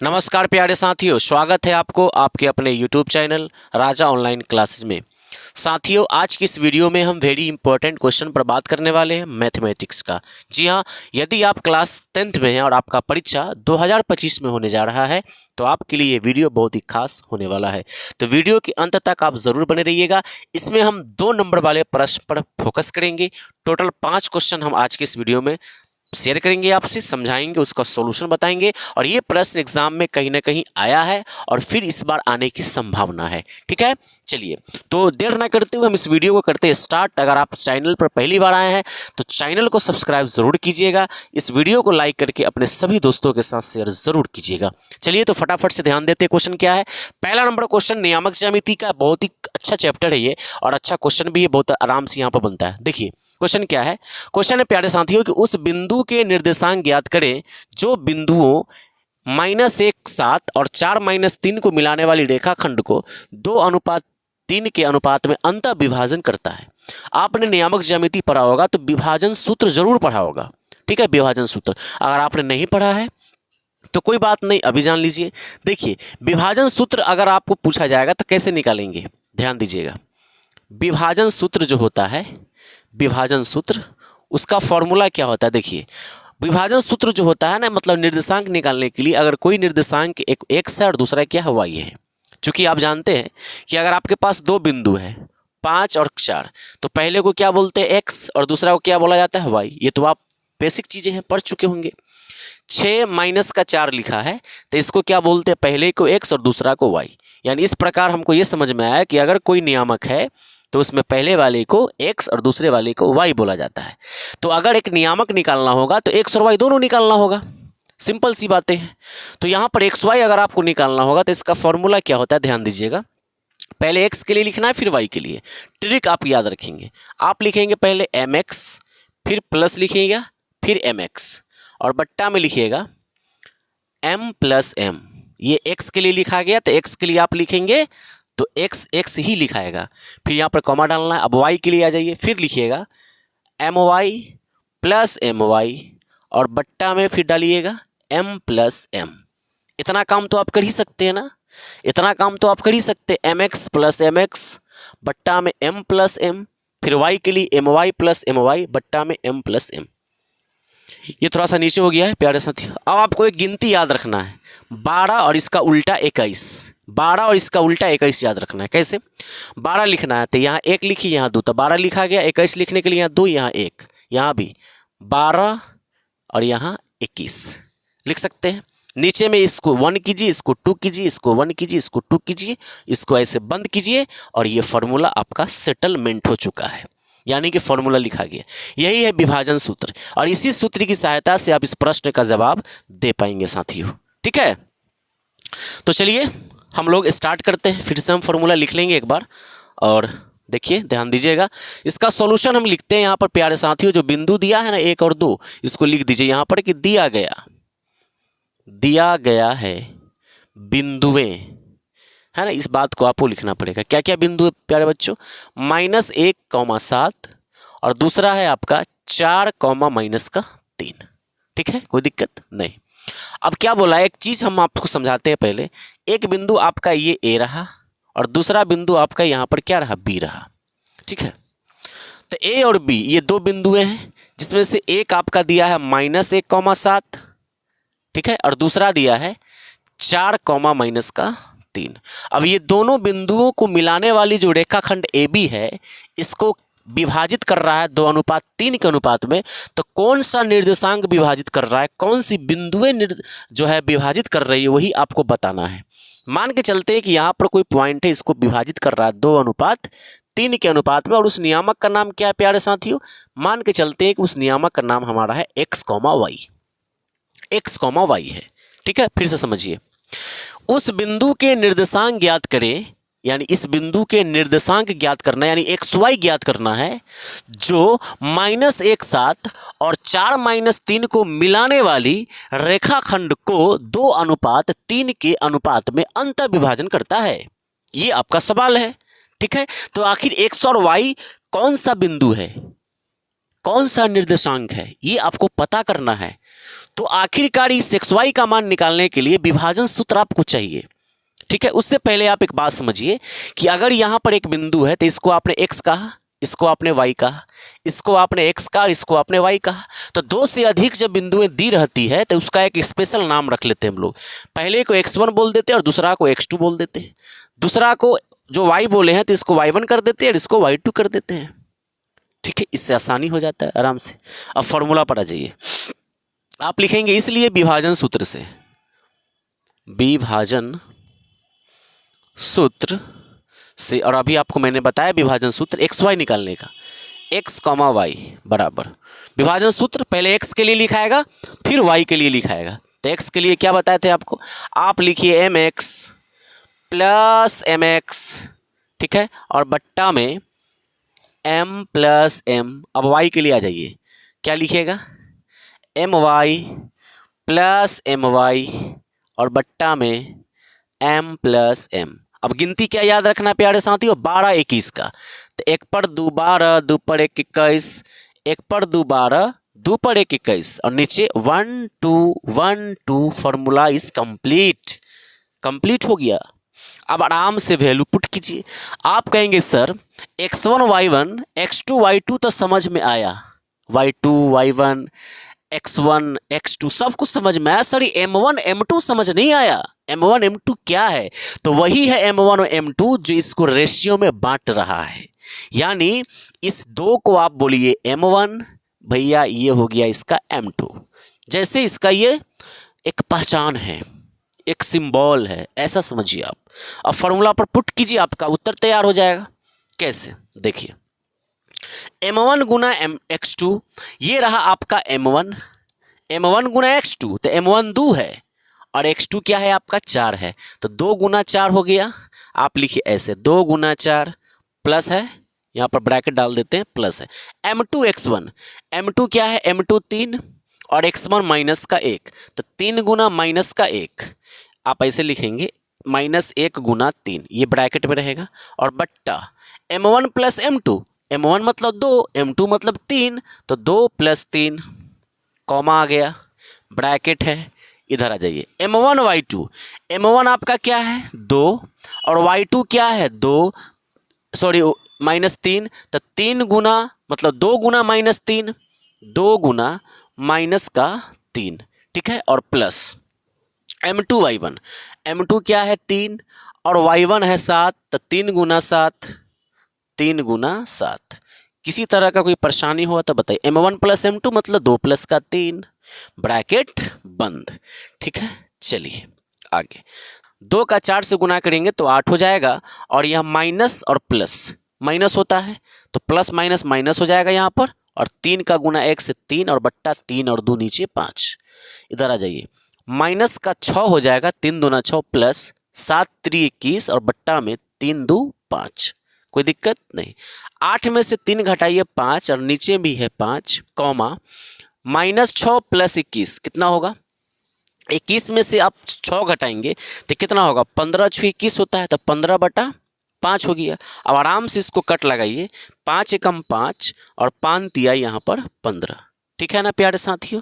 नमस्कार प्यारे साथियों, स्वागत है आपको आपके अपने YouTube चैनल राजा ऑनलाइन क्लासेस में। साथियों, आज की इस वीडियो में हम वेरी इंपॉर्टेंट क्वेश्चन पर बात करने वाले हैं मैथमेटिक्स का। जी हाँ, यदि आप क्लास 10th में हैं और आपका परीक्षा 2025 में होने जा रहा है तो आपके लिए ये वीडियो बहुत ही खास होने वाला है। तो वीडियो के अंत तक आप ज़रूर बने रहिएगा। इसमें हम 2 नंबर वाले प्रश्न पर फोकस करेंगे। टोटल 5 क्वेश्चन हम आज के इस वीडियो में शेयर करेंगे, आपसे समझाएंगे, उसका सॉल्यूशन बताएंगे। और ये प्रश्न एग्जाम में कहीं ना कहीं आया है और फिर इस बार आने की संभावना है। ठीक है, चलिए तो देर ना करते हुए हम इस वीडियो को करते हैं स्टार्ट। अगर आप चैनल पर पहली बार आए हैं तो चैनल को सब्सक्राइब जरूर कीजिएगा। इस वीडियो को लाइक करके अपने सभी दोस्तों के साथ शेयर जरूर कीजिएगा। चलिए तो फटाफट से ध्यान देते हैं क्वेश्चन क्या है। पहला नंबर क्वेश्चन नियामक ज्यामिति का, बहुत ही अच्छा चैप्टर है ये और अच्छा क्वेश्चन भी है, बहुत आराम से यहाँ पर बनता है। देखिए क्वेश्चन क्या है। क्वेश्चन है प्यारे साथियों कि उस बिंदु के निर्देशांक ज्ञात करें जो बिंदुओं -1 7 और 4 - 3 को मिलाने वाली रेखाखंड को 2:3 के अनुपात में अंतः विभाजन करता है। आपने नियामक ज्यामिति पढ़ा होगा तो विभाजन सूत्र जरूर पढ़ा होगा। ठीक है, विभाजन सूत्र अगर आपने नहीं पढ़ा है तो कोई बात नहीं, अभी जान लीजिए। देखिए विभाजन सूत्र अगर आपको पूछा जाएगा तो कैसे निकालेंगे, ध्यान दीजिएगा। विभाजन सूत्र जो होता है, विभाजन सूत्र, उसका फॉर्मूला क्या होता है। देखिए विभाजन सूत्र जो होता है ना, मतलब निर्देशांक निकालने के लिए अगर कोई निर्देशांक एक x है और दूसरा क्या है, y है। क्योंकि आप जानते हैं कि अगर आपके पास 2 बिंदु है 5 और 4, तो पहले को क्या बोलते हैं x और दूसरा को क्या बोला जाता है y। ये तो आप बेसिक चीज़ें हैं, पढ़ चुके होंगे। 6 - 4 लिखा है तो इसको क्या बोलते हैं, पहले को x और दूसरा को y। यानी इस प्रकार हमको ये समझ में आया कि अगर कोई नियामक है तो उसमें पहले वाले को x और दूसरे वाले को y बोला जाता है। तो अगर एक नियामक निकालना होगा तो x और y दोनों निकालना होगा। सिंपल सी बातें हैं। तो यहाँ पर x y अगर आपको निकालना होगा तो इसका फॉर्मूला क्या होता है, ध्यान दीजिएगा। पहले x के लिए लिखना है फिर y के लिए। ट्रिक आप याद रखेंगे, आप लिखेंगे पहले mx, फिर प्लस लिखिएगा, फिर mx और बट्टा में लिखिएगा m + m। ये x के लिए लिखा गया तो x के लिए आप लिखेंगे तो x x ही लिखाएगा, फिर यहाँ पर कॉमा डालना है। अब y के लिए आ जाइए, फिर लिखिएगा my + my और बट्टा में फिर डालिएगा m + m। इतना काम तो आप कर ही सकते हैं ना, इतना काम तो आप कर ही सकते हैं। mx + mx बट्टा में m + m, फिर y के लिए my + my बट्टा में m + m। ये थोड़ा सा नीचे हो गया है प्यारे साथियों। अब आपको एक गिनती याद रखना है, 12 और इसका उल्टा 21। 12 और इसका उल्टा 21 याद रखना है। कैसे, 12 लिखना है तो यहाँ 1 लिखिए, यहाँ 2, तो 12 लिखा गया। 21 लिखने के लिए यहाँ 2, यहाँ 1, यहाँ भी 12 और यहाँ 21 लिख सकते हैं। नीचे में इसको 1 कीजिए, इसको 2 कीजिए, इसको 1 कीजिए, इसको 2 कीजिए, इसको ऐसे बंद कीजिए और ये फॉर्मूला आपका सेटलमेंट हो चुका है, यानी कि फॉर्मूला लिखा गया। यही है विभाजन सूत्र और इसी सूत्र की सहायता से आप इस प्रश्न का जवाब दे पाएंगे साथियों। ठीक है, तो चलिए हम लोग स्टार्ट करते हैं। फिर से हम फॉर्मूला लिख लेंगे एक बार और देखिए ध्यान दीजिएगा। इसका सॉल्यूशन हम लिखते हैं यहाँ पर प्यारे साथियों। जो बिंदु दिया है ना 1 और 2, इसको लिख दीजिए यहाँ पर कि दिया गया है बिंदुएं, है ना। इस बात को आपको लिखना पड़ेगा। क्या क्या बिंदु है प्यारे बच्चों, -1, 7 और दूसरा है आपका 4, -3। ठीक है, कोई दिक्कत नहीं। अब क्या बोला, एक चीज़ हम आपको समझाते हैं पहले। एक बिंदु आपका ये A रहा और दूसरा बिंदु आपका यहाँ पर क्या रहा, B रहा। ठीक है, तो A और B ये 2 बिंदुएं हैं, जिसमें से एक आपका दिया है -1, 7, ठीक है, और दूसरा दिया है 4, -3। अब ये दोनों बिंदुओं को मिलाने वाली जो रेखाखंड AB है, इसको विभाजित कर रहा है 2:3 के अनुपात में। तो कौन सा निर्देशांक विभाजित कर रहा है, कौन सी बिंदुएं जो है विभाजित कर रही है, वही आपको बताना है। मान के चलते हैं कि यहाँ पर कोई पॉइंट है, इसको विभाजित कर रहा है 2:3 के अनुपात में, और उस नियामक का नाम क्या है प्यारे साथियों, मान के चलते हैं कि उस नियामक का नाम हमारा है x, y है। ठीक है, फिर से समझिए। उस बिंदु के निर्देशांक ज्ञात करें, यानी इस बिंदु के निर्देशांक ज्ञात करना, यानी xy ज्ञात करना है, जो -1, 7 और 4 - 3 को मिलाने वाली रेखाखंड को 2:3 के अनुपात में अंतः विभाजन करता है। ये आपका सवाल है। ठीक है, तो आखिर x और y कौन सा बिंदु है, कौन सा निर्देशांक है, ये आपको पता करना है। तो आखिरकार इस xy का मान निकालने के लिए विभाजन सूत्र आपको चाहिए। ठीक है, उससे पहले आप एक बात समझिए कि अगर यहाँ पर एक बिंदु है तो इसको आपने x कहा, इसको आपने y कहा, इसको आपने x कहा, इसको आपने y कहा, तो दो से अधिक जब बिंदुएं दी रहती है तो उसका एक स्पेशल नाम रख लेते हैं हम लोग। पहले को x1 बोल देते हैं और दूसरा को x2 बोल देते हैं। दूसरा को जो y बोले हैं तो इसको y1 कर देते हैं और इसको y2 कर देते हैं। ठीक है, इससे आसानी हो जाता है आराम से। अब फॉर्मूला पर आ जाइए। आप लिखेंगे इसलिए विभाजन सूत्र से, विभाजन सूत्र से, और अभी आपको मैंने बताया विभाजन सूत्र xy निकालने का, x, y बराबर विभाजन सूत्र पहले x के लिए लिखाएगा फिर y के लिए लिखाएगा। तो x के लिए क्या बताए थे आपको, आप लिखिए mx प्लस mx, ठीक है, और बट्टा में m प्लस m। अब y के लिए आ जाइए, क्या लिखिएगा, my प्लस my और बट्टा में m प्लस m। अब गिनती क्या याद रखना प्यारे साथियों, 12 21 का। तो 1 पर 2 12, 2 पर 1 21, 1 पर 2 12, 2 पर 1 21 और नीचे 1 2 1 2। फॉर्मूला इज कंप्लीट हो गया। अब आराम से वैल्यू पुट कीजिए। आप कहेंगे sir x1 y1 x2 y2 तो समझ में आया, y2 y1 x1 x2 सब कुछ समझ में आया, सर m1 m2 समझ नहीं आया। m1 m2 क्या है, तो वही है m1 और m2 जो इसको रेशियो में बांट रहा है। यानी इस दो को आप बोलिए m1, भैया ये हो गया इसका m2। जैसे इसका ये एक पहचान है, एक सिंबल है, ऐसा समझिए आप। अब फॉर्मूला पर पुट कीजिए, आपका उत्तर तैयार हो जाएगा। कैसे, देखिए m1 गुना x2, ये रहा आपका m1, m1 गुना x2 तो m1 2 है और x2 क्या है आपका 4 है, तो 2 गुना 4 हो गया। आप लिखिए ऐसे 2 गुना 4 प्लस है, यहाँ पर ब्रैकेट डाल देते हैं, प्लस है m2 x1, m2 क्या है m2 3 और x1 माइनस का 1, तो 3 गुना माइनस का 1, आप ऐसे लिखेंगे -1 गुना 3, ये ब्रैकेट में रहेगा और बट्टा m1 प्लस m2, m1 मतलब 2, m2 मतलब 3, तो 2 प्लस 3 कॉमा आ गया, ब्रैकेट है। इधर आ जाइए m1 y2, m1 आपका क्या है 2 और y2 क्या है 2, सॉरी -3, तो 3 गुना मतलब 2 गुना -3, 2 गुना माइनस का 3, ठीक है, और प्लस m2 y1, m2 क्या है 3 और y1 है 7, तो 3 गुना 7, 3 गुना 7। किसी तरह का कोई परेशानी हुआ तो बताइए। m1 प्लस m2 मतलब 2 प्लस का 3, ब्रैकेट बंद। ठीक है, चलिए आगे। 2 का 4 से गुना करेंगे तो 8 हो जाएगा और यह माइनस और प्लस माइनस होता है तो प्लस माइनस माइनस हो जाएगा यहाँ पर, और 3 का गुना 1 से 3 और बट्टा 3 और 2 नीचे 5। इधर आ जाइए, माइनस का 6 हो जाएगा, 3 दूना 6 प्लस 7 3 21 और बट्टा में 3 2 5। कोई दिक्कत नहीं। 8 में से 3 घटाइए 5 और नीचे भी है 5 कॉमा -6 प्लस 21 कितना होगा, 21 में से आप 6 घटाएंगे तो कितना होगा, 15 6 21 होता है, तो 15 बटा 5 हो गया। अब आराम से इसको कट लगाइए, 5 एकम 5 और 5 तिया यहाँ पर 15। ठीक है ना प्यारे साथियों,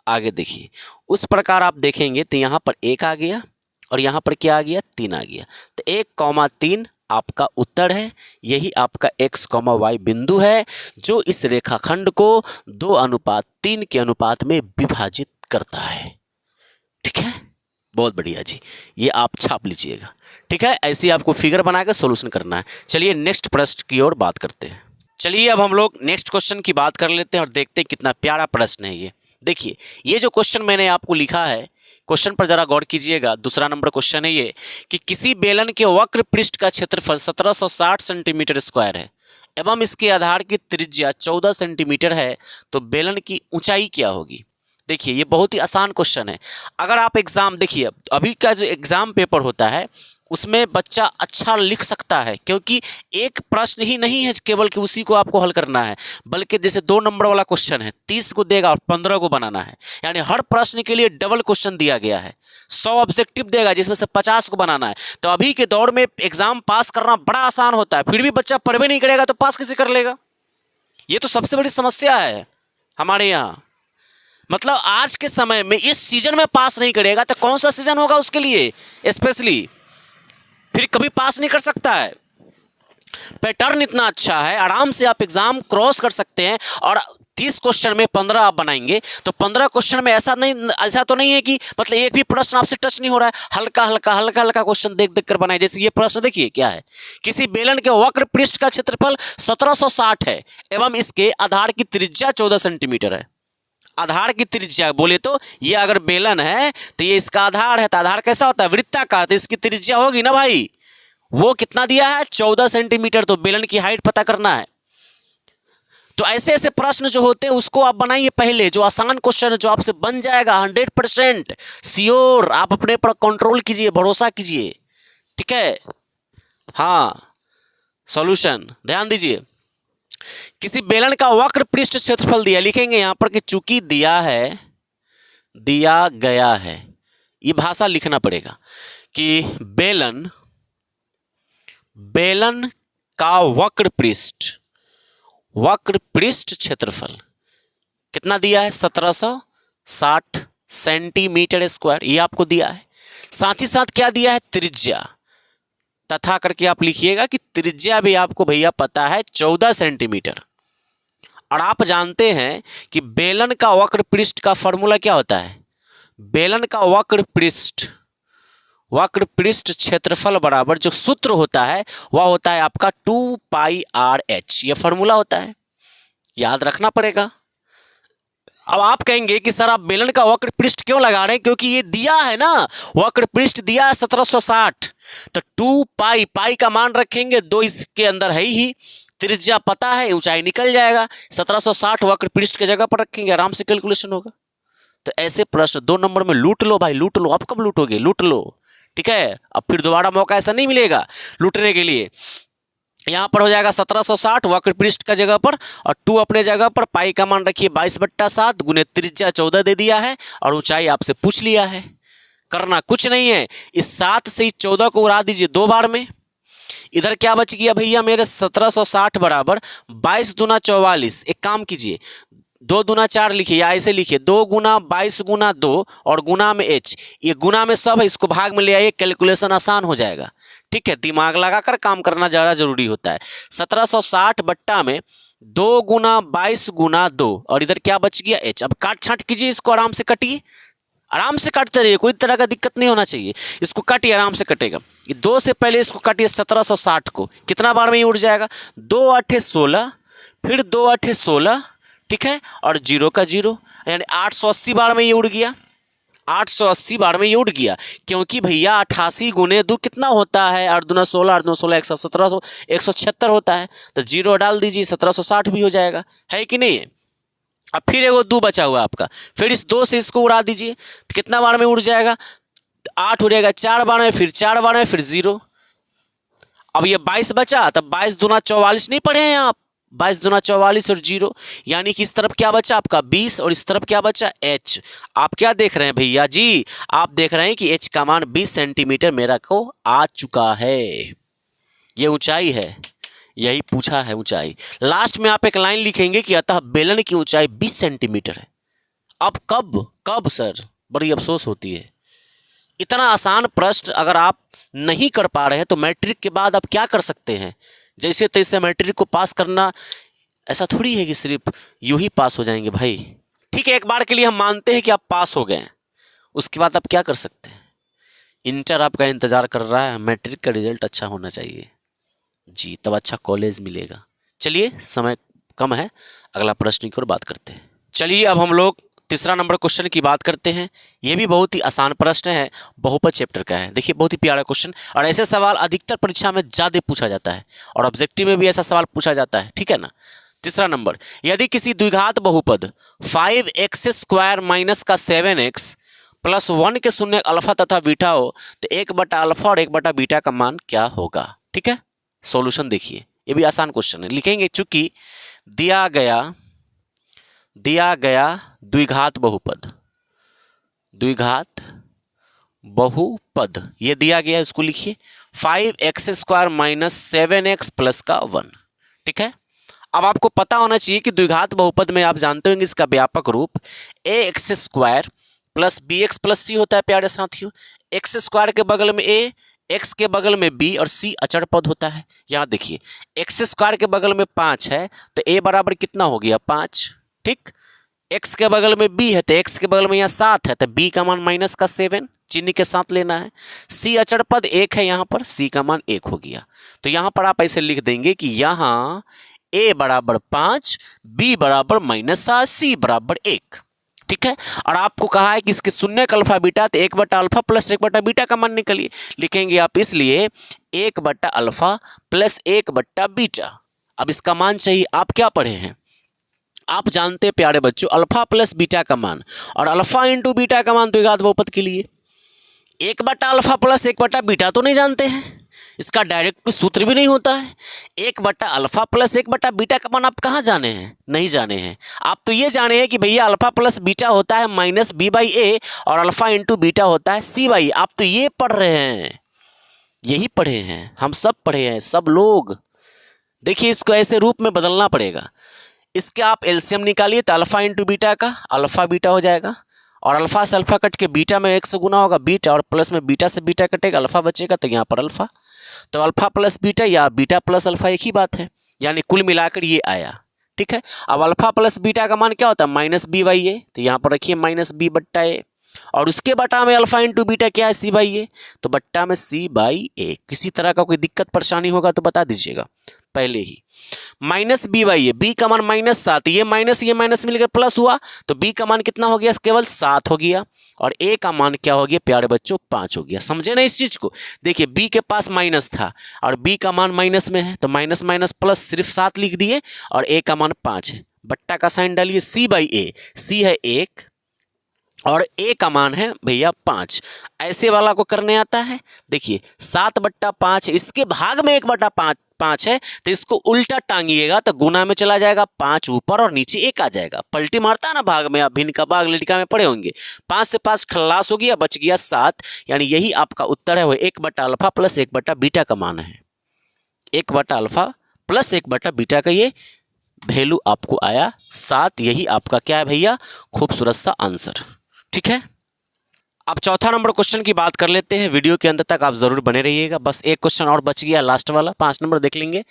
आगे देखिए। उस प्रकार आप देखेंगे तो यहाँ पर 1 आ गया और यहाँ पर क्या आ गया 3 आ गया, तो 1,3 आपका उत्तर है। यही आपका x, y बिंदु है जो इस रेखाखंड को 2:3 के अनुपात में विभाजित करता है। ठीक है, बहुत बढ़िया जी, ये आप छाप लीजिएगा। ठीक है, ऐसे ही आपको फिगर बनाकर सॉल्यूशन करना है। चलिए नेक्स्ट प्रश्न की ओर बात करते हैं। चलिए अब हम लोग नेक्स्ट क्वेश्चन की बात कर लेते हैं और देखते हैं कितना प्यारा प्रश्न है ये। देखिए ये जो क्वेश्चन मैंने आपको लिखा है, क्वेश्चन पर जरा गौर कीजिएगा। दूसरा नंबर क्वेश्चन है ये कि किसी बेलन के वक्र पृष्ठ का क्षेत्रफल 1760 सेंटीमीटर स्क्वायर है एवं इसके आधार की त्रिज्या 14 सेंटीमीटर है, तो बेलन की ऊंचाई क्या होगी। देखिए ये बहुत ही आसान क्वेश्चन है। अगर आप एग्जाम देखिए, अभी का जो एग्जाम पेपर होता है उसमें बच्चा अच्छा लिख सकता है, क्योंकि एक प्रश्न ही नहीं है केवल कि उसी को आपको हल करना है, बल्कि जैसे 2 नंबर वाला क्वेश्चन है 30 को देगा और 15 को बनाना है, यानी हर प्रश्न के लिए डबल क्वेश्चन दिया गया है। 100 ऑब्जेक्टिव देगा जिसमें से 50 को बनाना है। तो अभी के दौर में एग्जाम पास करना बड़ा आसान होता है, फिर भी बच्चा पढ़ भी नहीं करेगा तो पास कैसे कर लेगा। ये तो सबसे बड़ी समस्या है हमारे यहाँ। मतलब आज के समय में इस सीजन में पास नहीं करेगा तो कौन सा सीजन होगा उसके लिए स्पेशली, फिर कभी पास नहीं कर सकता है। पैटर्न इतना अच्छा है, आराम से आप एग्जाम क्रॉस कर सकते हैं। और 30 क्वेश्चन में 15 आप बनाएंगे तो 15 क्वेश्चन में ऐसा तो नहीं है कि मतलब एक भी प्रश्न आपसे टच नहीं हो रहा है, हल्का हल्का हल्का हल्का क्वेश्चन देख देख कर बनाए। जैसे ये प्रश्न देखिए क्या है, किसी बेलन के वक्र पृष्ठ का क्षेत्रफल 1760 है एवं इसके आधार की त्रिज्या 14 सेंटीमीटर है। आधार की त्रिज्या बोले तो ये अगर बेलन है तो ये इसका आधार है, तो आधार कैसा होता है, वृत्ताकार, तो इसकी त्रिज्या होगी ना भाई, वो कितना दिया है 14 सेंटीमीटर। तो बेलन की हाइट पता करना है। तो ऐसे ऐसे प्रश्न जो होते हैं उसको आप बनाइए पहले, जो आसान क्वेश्चन है जो आपसे बन जाएगा 100% श्योर। आप अपने पर कंट्रोल कीजिए, भरोसा कीजिए, ठीक है। हाँ, सॉल्यूशन ध्यान दीजिए। किसी बेलन का वक्र पृष्ठ क्षेत्रफल दिया, लिखेंगे यहां पर कि चूंकि दिया गया है, ये भाषा लिखना पड़ेगा कि बेलन का वक्र पृष्ठ क्षेत्रफल कितना दिया है 1760 सेंटीमीटर स्क्वायर, ये आपको दिया है। साथ ही साथ क्या दिया है, त्रिज्या, तथा करके आप लिखिएगा कि त्रिज्या भी आपको भैया पता है 14 सेंटीमीटर। और आप जानते हैं कि बेलन का वक्र पृष्ठ का फॉर्मूला क्या होता है, बेलन का वक्र पृष्ठ क्षेत्रफल बराबर जो सूत्र होता है वह होता है आपका 2πr/h, यह फॉर्मूला होता है, याद रखना पड़ेगा। अब आप कहेंगे कि सर आप बेलन का वक्र पृष्ठ क्यों लगा रहे हैं, क्योंकि ये दिया है ना, वक्र पृष्ठ दिया है 1760, तो 2π का मान रखेंगे, 2 इसके अंदर है ही, त्रिज्या पता है, ऊंचाई निकल जाएगा, 1760 वक्र पृष्ठ के जगह पर रखेंगे, आराम से कैलकुलेशन होगा। तो ऐसे प्रश्न 2 नंबर में लूट लो भाई, लूट लो। आप कब लूटोगे, लूट लो, ठीक है। अब फिर दोबारा मौका ऐसा नहीं मिलेगा लूटने के लिए। यहां पर हो जाएगा 1760 वक्र पृष्ठ का जगह पर, और 2 अपने जगह पर, पाई का मान रखिए 22/7 गुने त्रिज्या 14 दे दिया है, और ऊंचाई आपसे पूछ लिया है। करना कुछ नहीं है, इस 7 से इस 14 को उड़ा दीजिए 2 बार में। इधर क्या बच गया भैया मेरे 1760 बराबर 22 दूना 44। एक काम कीजिए, 2 दूना 4 लिखिए, या ऐसे लिखिए 2 गुना 22 गुना 2 और गुना में h, ये गुना में सब है, इसको भाग में ले आइए, कैलकुलेशन आसान हो जाएगा, ठीक है। दिमाग लगाकर काम करना ज़्यादा जरूरी होता है। 1760 बट्टा में 2 गुना 22 गुना 2, और इधर क्या बच गया h। अब काट छांट कीजिए, इसको आराम से काटिए, आराम से काटते रहिए, कोई तरह का दिक्कत नहीं होना चाहिए। इसको काटिए, आराम से कटेगा। ये 2 से पहले इसको काटिए 1760 को, कितना बार में ये उड़ जाएगा, 2 8 16, फिर 2 8 16, ठीक है, और 0 का 0, यानी 880 बार में ये उड़ गया, 880 बार में ये उड़ गया। क्योंकि भैया 88 गुने 2 कितना होता है, 8 दूना 16, 8 दूना 16, 117, 176 होता है, तो 0 डाल दीजिए, 1760 भी हो जाएगा, है कि नहीं है। अब फिर एगो 2 बचा हुआ आपका, फिर इस 2 से इसको उड़ा दीजिए, तो कितना बार में उड़ जाएगा, 8 उड़ेगा 4 बार में, फिर 4 बार में, फिर 0। अब ये 22 बचा, तब 22 दूना 44 नहीं पढ़े हैं आप, 22 दूना 44 और 0, यानी कि इस तरफ क्या बचा आपका 20, और इस तरफ क्या बचा h। आप क्या देख रहे हैं भैया जी, आप देख रहे हैं कि h का मान 20 सेंटीमीटर मेरा को आ चुका है। ये ऊंचाई है, यही पूछा है ऊंचाई। लास्ट में आप एक लाइन लिखेंगे कि अतः बेलन की ऊंचाई 20 सेंटीमीटर है। अब कब सर, बड़ी अफसोस होती है। इतना आसान प्रश्न अगर आप नहीं कर पा रहे हैं तो मैट्रिक के बाद आप क्या कर सकते हैं, जैसे तैसे मैट्रिक को पास करना ऐसा थोड़ी है कि सिर्फ यूं ही पास हो जाएंगे भाई, ठीक है। एक बार के लिए हम मानते हैं कि आप पास हो गए, उसके बाद आप क्या कर सकते हैं, इंटर आपका इंतज़ार कर रहा है, मैट्रिक का रिजल्ट अच्छा होना चाहिए जी, तब अच्छा कॉलेज मिलेगा। चलिए समय कम है, अगला प्रश्न की ओर बात करते हैं। चलिए अब हम लोग तीसरा नंबर क्वेश्चन की बात करते हैं। ये भी बहुत ही आसान प्रश्न है, बहुपद चैप्टर का है। देखिए बहुत ही प्यारा क्वेश्चन, और ऐसे सवाल अधिकतर परीक्षा में ज़्यादा पूछा जाता है, और ऑब्जेक्टिव में भी ऐसा सवाल पूछा जाता है, ठीक है ना। तीसरा नंबर, यदि किसी द्विघात बहुपद 5x² माइनस का 7x प्लस 1 के शून्य अल्फा तथा बीटा हो तो 1/अल्फा और 1/बीटा का मान क्या होगा, ठीक है। सॉल्यूशन देखिए, ये भी आसान क्वेश्चन है। लिखेंगे चूंकि दिया गया द्विघात बहुपद ये दिया गया, इसको लिखिए 5x² माइनस 7x प्लस का 1, ठीक है। अब आपको पता होना चाहिए कि द्विघात बहुपद में आप जानते होंगे इसका व्यापक रूप A X square plus B X plus C होता है प्यारे साथियों। एक्स स्क्वायर के बगल में ए, एक्स के बगल में बी और सी अचर पद होता है। यहाँ देखिए एक्स स्क्वायर के बगल में 5 है तो ए बराबर कितना हो गया 5, ठीक। एक्स के बगल में बी है तो एक्स के बगल में यहाँ 7 है तो बी का मान माइनस का 7 चिन्ह के साथ लेना है। सी अचर पद 1 है, यहाँ पर सी का मान 1 हो गया। तो यहाँ पर आप ऐसे लिख देंगे कि यहाँ ए बराबर 5, बी बराबर -7, सी बराबर 1, ठीक है। और आपको कहा है कि इसके शून्य का अल्फा बीटा तो 1/अल्फा प्लस 1/बीटा का मान निकलिए, लिखेंगे आप इसलिए 1/अल्फा प्लस 1/बीटा। अब इसका मान चाहिए, आप क्या पढ़े हैं, आप जानते हैं प्यारे बच्चों अल्फा प्लस बीटा का मान और अल्फा इंटू बीटा का मान द्विघात बहुपद के लिए 1/अल्फा प्लस 1/बीटा तो नहीं जानते हैं, इसका डायरेक्ट सूत्र भी नहीं होता है। 1/अल्फा प्लस 1/बीटा का मान आप कहाँ जाने हैं, नहीं जाने हैं। आप तो ये जाने हैं कि भैया अल्फा प्लस बीटा होता है -b/a और अल्फा इंटू बीटा होता है c/a। आप तो ये पढ़ रहे हैं, यही पढ़े हैं, हम सब पढ़े हैं, सब लोग। देखिए इसको ऐसे रूप में बदलना पड़ेगा। इसके आप एलसीएम निकालिए तो अल्फा इंटू बीटा का अल्फा बीटा हो जाएगा और अल्फा से अल्फा कट के बीटा में 1 से गुना होगा बीटा और प्लस में बीटा से बीटा कटेगा अल्फा बचेगा तो यहाँ पर अल्फा। तो अल्फा प्लस बीटा या बीटा प्लस अल्फा एक ही बात है, यानी कुल मिलाकर ये आया, ठीक है। अब अल्फा प्लस बीटा का मान क्या होता है -b/a, तो यहाँ पर रखिए -b/a और उसके बटा में अल्फा इंटू बीटा क्या है c/a, तो बट्टा में c/a। किसी तरह का कोई दिक्कत परेशानी होगा तो बता दीजिएगा पहले ही। -b/a, b का मान -7, ये माइनस मिलकर प्लस हुआ तो b का मान कितना हो गया, केवल 7 हो गया और a का मान क्या हो गया प्यारे बच्चों 5 हो गया। समझे ना इस चीज को। देखिए b के पास माइनस था और b का मान माइनस में है तो माइनस माइनस प्लस सिर्फ 7 लिख दिए और a का मान 5 है, बट्टा का साइन डालिए c/a, c है 1 और a का मान है भैया 5। ऐसे वाला को करने आता है, देखिए 7/5 इसके भाग में 1/5 है तो इसको उल्टा टांगिएगा तो गुना में चला जाएगा, 5 ऊपर और नीचे 1 आ जाएगा। पलटी मारता है ना भाग में, आप भिन्न का भाग लड़का में पढ़े होंगे। 5 से 5 खल्लास हो गया, बच गया 7, यानी यही आपका उत्तर है, वो 1/अल्फा प्लस 1/बीटा का मान है। 1/अल्फा प्लस 1/बीटा का ये वैल्यू आपको आया 7, यही आपका क्या है भैया खूबसूरत सा आंसर, ठीक है। अब चौथा नंबर क्वेश्चन की बात कर लेते हैं, वीडियो के अंत तक आप जरूर बने रहिएगा। बस एक क्वेश्चन और बच गया लास्ट वाला, 5 नंबर देख लेंगे।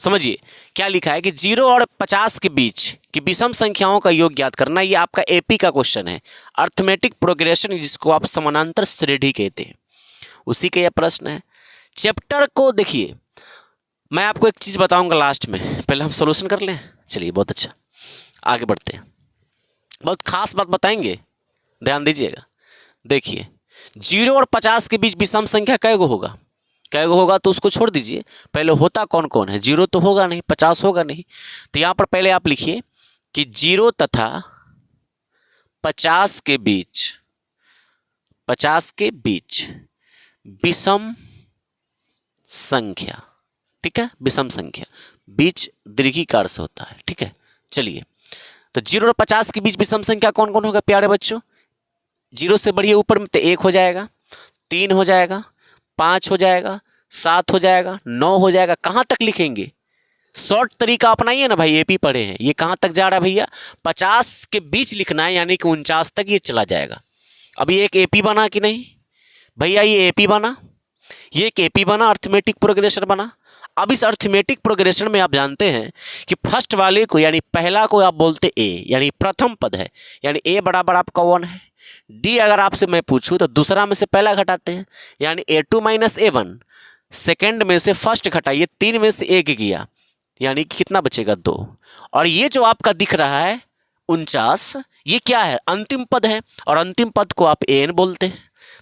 समझिए क्या लिखा है कि 0 और 50 के बीच की विषम संख्याओं का योग ज्ञात करना। ये आपका एपी का क्वेश्चन है, अर्थमेटिक प्रोग्रेशन, जिसको आप समानांतर श्रेणी कहते हैं, उसी का यह प्रश्न है। चैप्टर को देखिए, मैं आपको एक चीज बताऊंगा लास्ट में, पहले हम सोल्यूशन कर लें। चलिए बहुत अच्छा, आगे बढ़ते हैं। बहुत खास बात बताएंगे, ध्यान दीजिएगा। देखिए 0 और 50 के बीच विषम संख्या कैगो होगा तो उसको छोड़ दीजिए, पहले होता कौन कौन है। 0 तो होगा नहीं, 50 होगा नहीं, तो यहाँ पर पहले आप लिखिए कि 0 तथा 50 के बीच विषम संख्या, ठीक है। विषम संख्या बीच दीर्घिकार से होता है, ठीक है। चलिए तो 0 और 50 के बीच विषम संख्या कौन कौन होगा प्यारे बच्चों। 0 से बढ़िए ऊपर में तो 1 हो जाएगा, 3 हो जाएगा, 5 हो जाएगा, 7 हो जाएगा, 9 हो जाएगा। कहाँ तक लिखेंगे, शॉर्ट तरीका अपनाइए ना भाई, एपी पढ़े हैं। ये कहाँ तक जा रहा है भैया, 50 के बीच लिखना है, यानी कि 49 तक ये चला जाएगा। अभी एक एपी बना कि नहीं भैया, ये एपी बना, ये एक एपी बना, अर्थमेटिक प्रोग्रेशन बना। अब इस अर्थमेटिक प्रोग्रेशन में आप जानते हैं कि फर्स्ट वाले को यानी पहला को आप बोलते ए, यानी प्रथम पद है, यानी ए बराबर आपका 1 है। डी अगर आपसे मैं पूछूं तो दूसरा में से पहला घटाते हैं, यानी a2 - a1, सेकंड में से फर्स्ट घटाइए, 3 में से 1 गया, यानी कि कितना बचेगा 2। और ये जो आपका दिख रहा है 49, ये क्या है, अंतिम पद है, और अंतिम पद को आप an बोलते हैं,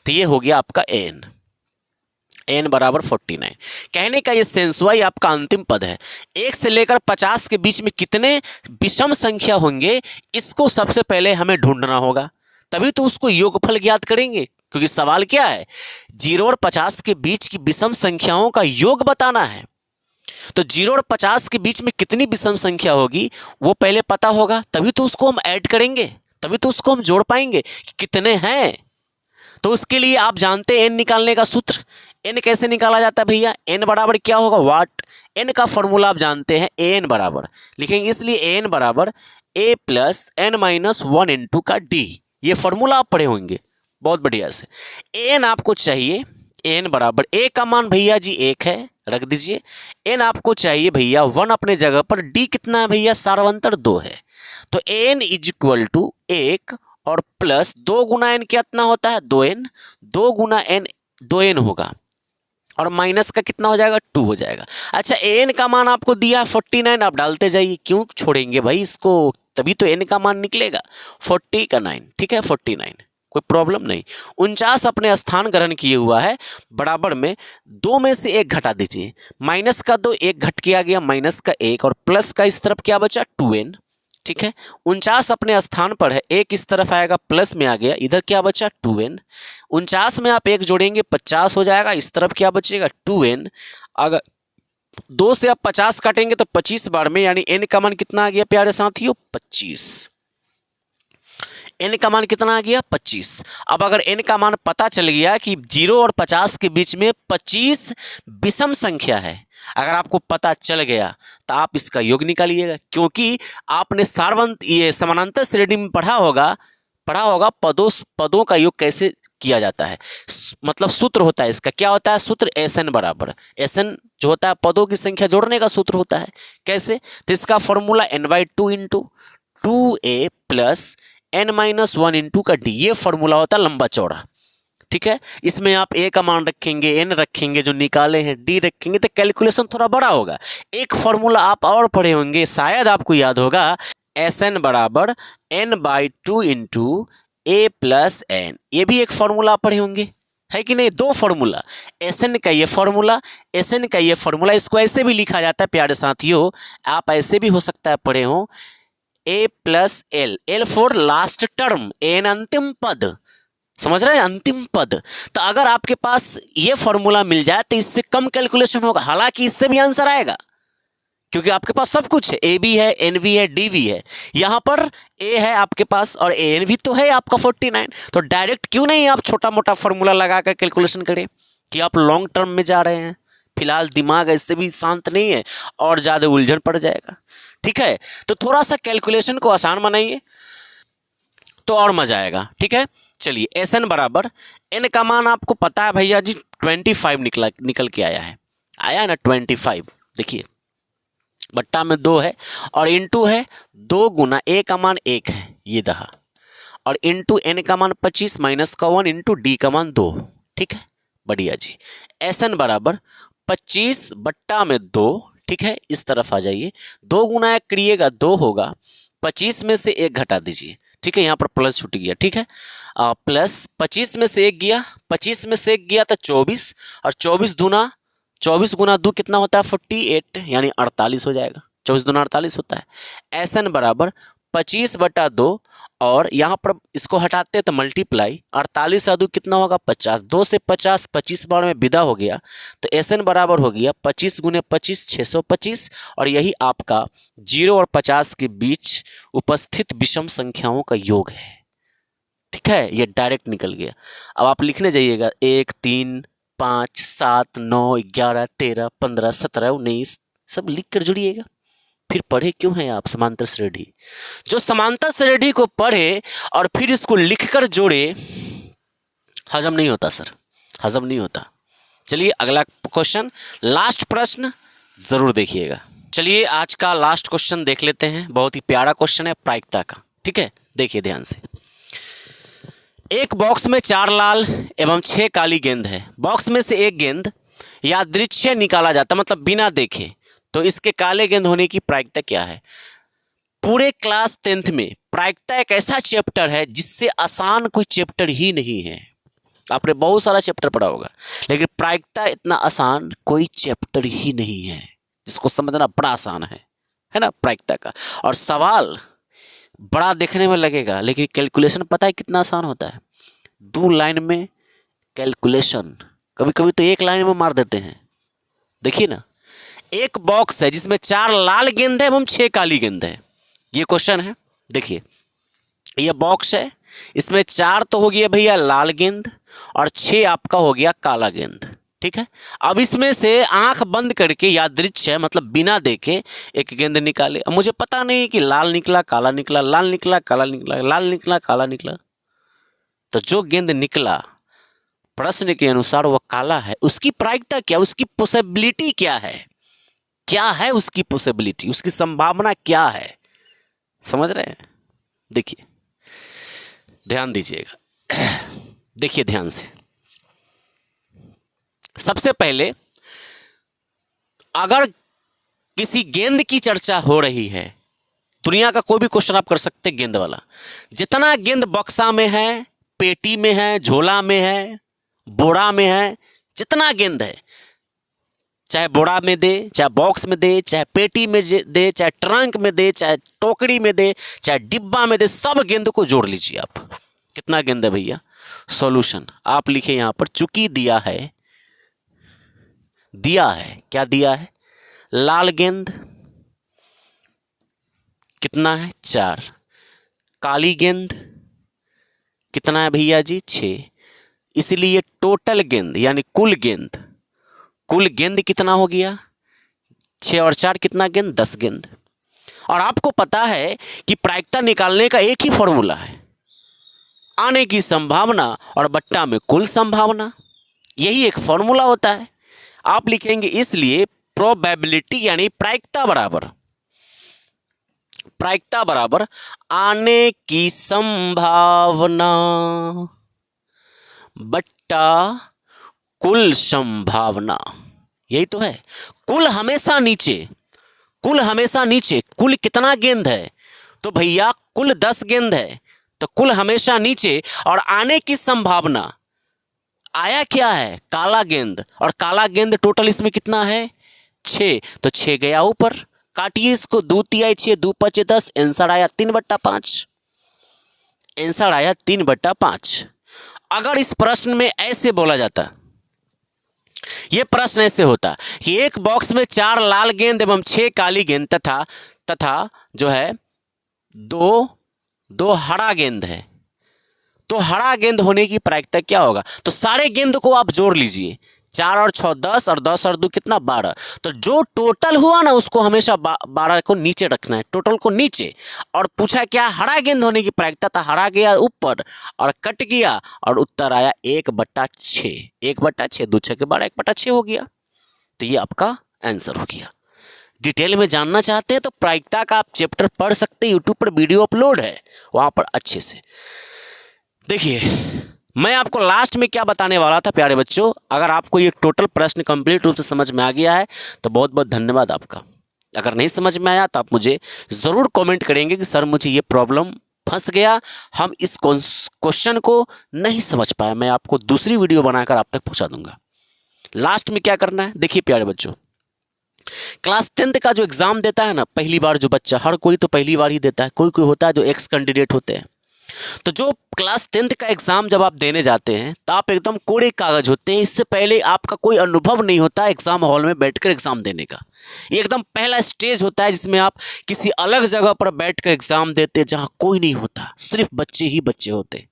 तो ये हो गया आपका n बराबर 49। कहने का ये सेंस हुआ, ये आपका अंतिम पद है। 1 से लेकर 50 के बीच में कितने विषम संख्या होंगे, इसको सबसे पहले हमें ढूंढना होगा, तभी तो उसको योगफल ज्ञात करेंगे। क्योंकि सवाल क्या है, 0 और 50 के बीच की विषम संख्याओं का योग बताना है। तो 0 और 50 के बीच में कितनी विषम संख्या होगी वो पहले पता होगा, तभी तो उसको हम ऐड करेंगे, तभी तो उसको हम जोड़ पाएंगे कि कितने हैं। तो उसके लिए आप जानते हैं n निकालने का सूत्र। n कैसे निकाला जाता है भैया, n बराबर क्या होगा वाट, n का फॉर्मूला आप जानते हैं, an बराबर लिखेंगे, इसलिए an बराबर a plus n minus 1 into का d। ये फॉर्मूला आप पढ़े होंगे बहुत बढ़िया से। an आपको चाहिए, n बराबर a का मान भैया जी 1 है, रख दीजिए। n आपको चाहिए भैया 1 अपने जगह पर, d कितना है भैया, सार्वंतर 2 है। तो n इज इक्वल टू 1 और प्लस 2 गुना n कितना होता है 2n, 2 गुना n 2n होगा और माइनस का कितना हो जाएगा 2 हो जाएगा। अच्छा an का मान आपको दिया है 49, आप डालते जाइए, क्यों छोड़ेंगे भाई इसको, तभी तो n का मान निकलेगा 40 का 9, ठीक है 49, कोई प्रॉब्लम नहीं। 49 अपने स्थान ग्रहण किए हुआ है, बराबर में 2 में से 1 घटा दीजिए, माइनस का 2 1 घट के आ गया, माइनस का 1 और प्लस का इस तरफ क्या बचा 2n, ठीक है। 49 अपने स्थान पर है, 1 इस तरफ आएगा प्लस में आ गया, इधर क्या बचा 2n। 49 में आप 1 जोड़ेंगे 50 हो जाएगा, इस तरफ क्या बचेगा 2n। अगर 2 से आप 50 काटेंगे तो 25 बार में, यानी n का मान कितना आ गया प्यारे साथियों 25। n का मान कितना आ गया 25। अब अगर n का मान पता चल गया कि 0 और 50 के बीच में 25 विषम संख्या है, अगर आपको पता चल गया तो आप इसका योग निकालिएगा, क्योंकि आपने ये समानांतर श्रेणी में पढ़ा होगा पदों का योग कैसे किया जाता है। मतलब सूत्र होता है इसका, क्या होता है सूत्र, SN बराबर, SN जो होता है पदों की संख्या जोड़ने का सूत्र होता है। कैसे, तो इसका formula n/2 into 2a plus n minus 1 into का d, ये फॉर्मूला होता है लंबा चौड़ा, ठीक है। इसमें आप a का मान रखेंगे, n रखेंगे जो निकाले हैं, d रखेंगे, तो कैलकुलेशन थोड़ा बड़ा होगा। एक फॉर्मूला आप और पढ़े होंगे, शायद आपको याद होगा, SN बराबर n/2 into a plus n, ये भी एक फॉर्मूला आप पढ़े होंगे, है कि नहीं। 2 फॉर्मूला, SN का ये फॉर्मूला, SN का ये फॉर्मूला, इसको ऐसे भी लिखा जाता है प्यारे साथियों, आप ऐसे भी हो सकता है पढ़े हो, a plus l for last term, n अंतिम पद, समझ रहे हैं, अंतिम पद। तो अगर आपके पास ये फॉर्मूला मिल जाए तो इससे कम कैलकुलेशन होगा, हालांकि इससे भी आंसर आएगा, क्योंकि आपके पास सब कुछ है, ए भी है, एन भी है, डी भी है। यहां पर ए है आपके पास और एन भी तो है आपका 49, तो डायरेक्ट क्यों नहीं आप छोटा मोटा फॉर्मूला लगाकर कैलकुलेशन करें, कि आप लॉन्ग टर्म में जा रहे हैं। फिलहाल दिमाग ऐसे भी शांत नहीं है और ज़्यादा उलझन पड़ जाएगा, ठीक है। तो थोड़ा सा कैलकुलेशन को आसान बनाइए तो और मजा आएगा, ठीक है। चलिए SN बराबर, n का मान आपको पता है भैया जी 25 निकल के आया है ना 25, देखिए बट्टा में 2 है और इंटू है 2 गुना a का मान 1 है, ये दहा, और इंटू n का मान 25 माइनस का 1 इंटू d का मान 2, ठीक है बढ़िया जी। SN बराबर 25 बट्टा में 2, ठीक है, इस तरफ आ जाइए, 2 गुना 1 करिएगा 2 होगा, 25 में से 1 घटा दीजिए, ठीक है, यहाँ पर प्लस छूट गया, ठीक है, प्लस 25 में से 1 गया, 25 में से 1 गया तो 24, और 24 गुना 2 कितना होता है 48, यानी 48 हो जाएगा, 24 दूना 48 होता है। SN बराबर 25/2 और यहाँ पर इसको हटाते हैं तो मल्टीप्लाई, 48 2 कितना होगा 50, 2 से 50 25 बार में विदा हो गया, तो SN बराबर हो गया 25 गुने 25 625, और यही आपका 0 और 50 के बीच उपस्थित विषम संख्याओं का योग है, ठीक है, ये डायरेक्ट निकल गया। अब आप लिखने जाइएगा 1 3 5 7 9 11 13 15 17 19 सब लिख कर जुड़िएगा। फिर पढ़े क्यों हैं आप समांतर श्रेणी, जो समांतर श्रेणी को पढ़े और फिर इसको लिखकर जोड़े, हजम नहीं होता सर, हजम नहीं होता। चलिए अगला क्वेश्चन, लास्ट प्रश्न जरूर देखिएगा। चलिए आज का लास्ट क्वेश्चन देख लेते हैं, बहुत ही प्यारा क्वेश्चन है प्रायिकता का, ठीक है, देखिए ध्यान से। एक बॉक्स में 4 लाल एवं 6 काली गेंद है, बॉक्स में से एक गेंद यादृच्छिक निकाला जाता, मतलब बिना देखे, तो इसके काले गेंद होने की प्रायिकता क्या है। पूरे क्लास 10th में प्रायिकता एक ऐसा चैप्टर है जिससे आसान कोई चैप्टर ही नहीं है। आपने बहुत सारा चैप्टर पढ़ा होगा, लेकिन प्रायिकता इतना आसान कोई चैप्टर ही नहीं है, इसको समझना बड़ा आसान है ना प्रायिकता का। और सवाल बड़ा देखने में लगेगा, लेकिन कैलकुलेशन पता है कितना आसान होता है। 2 लाइन में कैलकुलेशन, कभी कभी तो 1 लाइन में मार देते हैं। देखिए ना, एक बॉक्स है जिसमें 4 लाल गेंद है एवं 6 काली गेंद है, ये क्वेश्चन है। देखिए ये बॉक्स है, इसमें 4 तो हो गया भैया लाल गेंद और 6 आपका हो गया काला गेंद। ठीक है, अब इसमें से आंख बंद करके यादृच्छिक मतलब बिना देखे एक गेंद निकाले। अब मुझे पता नहीं कि लाल निकला काला निकला, लाल निकला काला निकला, लाल निकला काला निकला। तो जो गेंद निकला प्रश्न के अनुसार वो काला है, उसकी प्रायिकता क्या, उसकी पॉसिबिलिटी क्या है, क्या है उसकी पॉसिबिलिटी, उसकी संभावना क्या है, समझ रहे हैं? देखिए ध्यान दीजिएगा, देखिए ध्यान से। सबसे पहले अगर किसी गेंद की चर्चा हो रही है, दुनिया का कोई भी क्वेश्चन आप कर सकते हैं गेंद वाला, जितना गेंद बक्सा में है, पेटी में है, झोला में है, बोरा में है, जितना गेंद है, चाहे बोरा में दे, चाहे बॉक्स में दे, चाहे पेटी में दे, चाहे ट्रंक में दे, चाहे टोकरी में दे, चाहे डिब्बा में दे, सब गेंद को जोड़ लीजिए आप। कितना गेंद है भैया? सॉल्यूशन आप लिखे यहां पर, चूंकि दिया है क्या दिया है? लाल गेंद कितना है? 4। काली गेंद कितना है भैया जी? 6। इसलिए टोटल गेंद यानी कुल गेंद कितना हो गया? 6 और 4 कितना गेंद? 10 गेंद। और आपको पता है कि प्रायिकता निकालने का एक ही फॉर्मूला है, आने की संभावना और बट्टा में कुल संभावना, यही एक फॉर्मूला होता है। आप लिखेंगे इसलिए प्रोबेबिलिटी यानी प्रायिकता बराबर आने की संभावना बट्टा कुल संभावना, यही तो है। कुल हमेशा नीचे, कुल कितना गेंद है? तो भैया कुल 10 गेंद है, तो कुल हमेशा नीचे, और आने की संभावना आया क्या है? काला गेंद, और काला गेंद टोटल इसमें कितना है? 6, तो 6 गया ऊपर। काटिए इसको, 2 तिहाई 6, 2 पचे 10, आंसर आया 3/5। आंसर आया 3/5। अगर इस प्रश्न में ऐसे बोला जाता, ये प्रश्न ऐसे होता कि एक बॉक्स में 4 लाल गेंद एवं 6 काली गेंद तथा जो है दो हरा गेंद है, तो हरा गेंद होने की प्रायिकता क्या होगा? तो सारे गेंद को आप जोड़ लीजिए, 4 और 6 10, और 10 और 2 कितना? 12। तो जो टोटल हुआ ना उसको हमेशा 12 को नीचे रखना है, टोटल को नीचे। और पूछा क्या हरा गेंद होने की प्रायिकता, था हरा गया ऊपर और कट गया, और उत्तर आया 1/6। 1/6, 2 6 12, 1/6 हो गया। तो ये आपका आंसर हो गया। डिटेल में जानना चाहते हैं तो प्रायिकता का आप चैप्टर पढ़ सकते हैं, यूट्यूब पर वीडियो अपलोड है वहां पर अच्छे से देखिए। मैं आपको लास्ट में क्या बताने वाला था प्यारे बच्चों, अगर आपको ये टोटल प्रश्न कंप्लीट रूप से समझ में आ गया है तो बहुत बहुत धन्यवाद आपका। अगर नहीं समझ में आया तो आप मुझे ज़रूर कमेंट करेंगे कि सर मुझे ये प्रॉब्लम फंस गया, हम इस क्वेश्चन को नहीं समझ पाए, मैं आपको दूसरी वीडियो बनाकर आप तक पहुँचा दूंगा। लास्ट में क्या करना है देखिए प्यारे बच्चों, क्लास 10th का जो एग्ज़ाम देता है ना, पहली बार जो बच्चा, हर कोई तो पहली बार ही देता है, कोई होता है जो एक्स कैंडिडेट होते हैं। तो जो क्लास 10th का एग्ज़ाम जब आप देने जाते हैं तो आप एकदम कोरे कागज होते हैं, इससे पहले आपका कोई अनुभव नहीं होता एग्ज़ाम हॉल में बैठकर एग्ज़ाम देने का। ये एकदम पहला स्टेज होता है जिसमें आप किसी अलग जगह पर बैठकर एग्ज़ाम देते हैं, जहाँ कोई नहीं होता, सिर्फ बच्चे ही बच्चे होते हैं,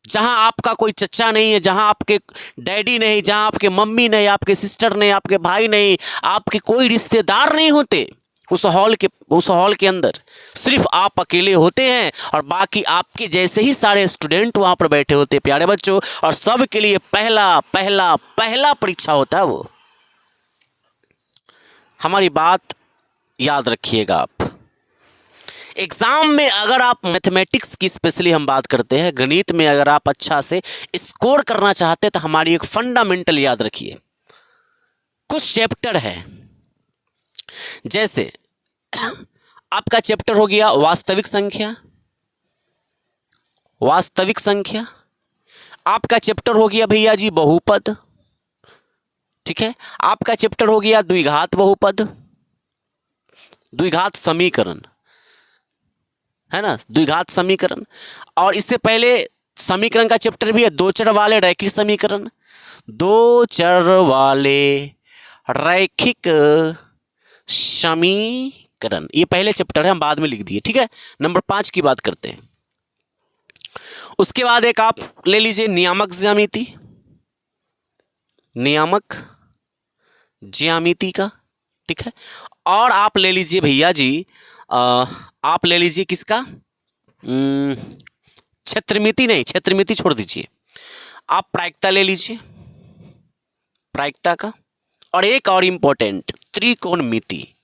जहाँ आपका कोई चचा नहीं है, जहाँ आपके डैडी नहीं, जहाँ आपके मम्मी नहीं, आपके सिस्टर नहीं, आपके भाई नहीं, आपके कोई रिश्तेदार नहीं होते। उस हॉल के अंदर सिर्फ आप अकेले होते हैं और बाकी आपके जैसे ही सारे स्टूडेंट वहाँ पर बैठे होते हैं प्यारे बच्चों, और सब के लिए पहला परीक्षा होता है वो। हमारी बात याद रखिएगा आप। एग्ज़ाम में अगर आप मैथमेटिक्स की स्पेशली हम बात करते हैं, गणित में अगर आप अच्छा से स्कोर करना चाहते हैं तो हमारी एक फंडामेंटल याद रखिए। कुछ चैप्टर है, जैसे आपका चैप्टर हो गया वास्तविक संख्या, आपका चैप्टर हो गया भैया जी बहुपद, ठीक है, आपका चैप्टर हो गया द्विघात बहुपद, द्विघात समीकरण, है ना, द्विघात समीकरण। और इससे पहले समीकरण का चैप्टर भी है दो चर वाले रैखिक समीकरण, दो चर वाले रैखिक समीकरण, ये पहले चैप्टर है, हम बाद में लिख दिए, ठीक है। नंबर 5 की बात करते हैं। उसके बाद एक आप ले लीजिए नियामक ज्यामिति, नियामक ज्यामिति का, ठीक है। और आप ले लीजिए भैया जी आप ले लीजिए किसका, क्षेत्रमिति, नहीं क्षेत्रमिति छोड़ दीजिए, आप प्रायिकता ले लीजिए, प्रायिकता का। और एक और इम्पोर्टेंट त्रिकोणमिति।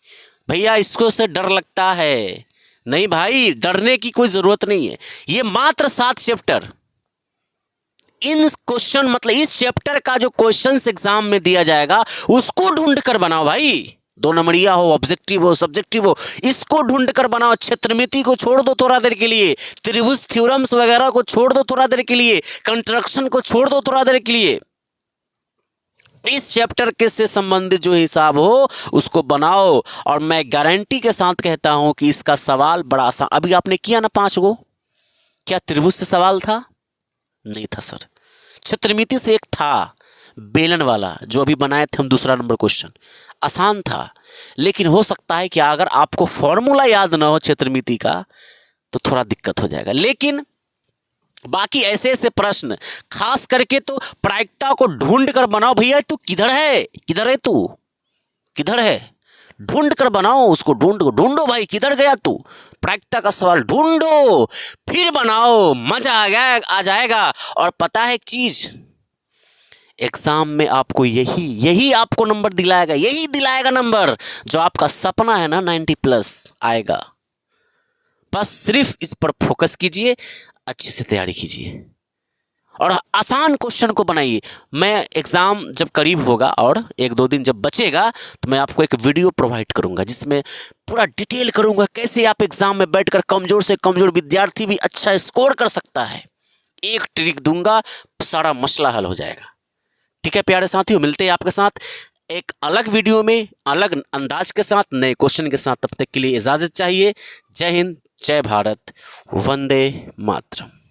भैया इसको से डर लगता है, नहीं भाई डरने की कोई ज़रूरत नहीं है। ये मात्र 7 चैप्टर, इन क्वेश्चन मतलब इस चैप्टर का जो क्वेश्चंस एग्जाम में दिया जाएगा उसको ढूंढ कर बनाओ भाई। 2 नंबरिया हो, ऑब्जेक्टिव हो, सब्जेक्टिव हो, इसको ढूंढ कर बनाओ। क्षेत्रमिति को छोड़ दो थोड़ा देर के लिए, त्रिभुज थ्योरम्स वगैरह को छोड़ दो थोड़ा देर के लिए, कंस्ट्रक्शन को छोड़ दो थोड़ा देर के लिए। इस चैप्टर के से संबंधित जो हिसाब हो उसको बनाओ। और मैं गारंटी के साथ कहता हूं कि इसका सवाल बड़ा आसान। अभी आपने किया ना 5 गो, क्या त्रिभुज से सवाल था? नहीं था सर। क्षेत्रमिति से एक था बेलन वाला जो अभी बनाए थे हम, दूसरा नंबर क्वेश्चन आसान था। लेकिन हो सकता है कि अगर आपको फॉर्मूला याद ना हो क्षेत्रमिति का तो थोड़ा दिक्कत हो जाएगा। लेकिन बाकी ऐसे ऐसे प्रश्न खास करके तो प्रायिकता को ढूंढ कर बनाओ। भैया तू किधर है, किधर है तू, किधर है, ढूंढ कर बनाओ उसको, ढूंढो भाई किधर गया तू। प्रायिकता का सवाल ढूंढो फिर बनाओ, मजा आ जाएगा। और पता है एक चीज, एग्जाम में आपको यही आपको नंबर दिलाएगा, यही दिलाएगा नंबर जो आपका सपना है ना 90+ आएगा। बस सिर्फ इस पर फोकस कीजिए, अच्छे से तैयारी कीजिए और आसान क्वेश्चन को बनाइए। मैं एग्ज़ाम जब करीब होगा और 1-2 दिन जब बचेगा तो मैं आपको एक वीडियो प्रोवाइड करूंगा जिसमें पूरा डिटेल करूंगा कैसे आप एग्ज़ाम में बैठकर कमज़ोर से कमज़ोर विद्यार्थी भी अच्छा स्कोर कर सकता है। एक ट्रिक दूंगा, सारा मसला हल हो जाएगा। ठीक है प्यारे साथियों, मिलते हैं आपके साथ एक अलग वीडियो में, अलग अंदाज के साथ, नए क्वेश्चन के साथ। तब तक के लिए इजाज़त चाहिए। जय हिंद, जय भारत, वंदे मातरम।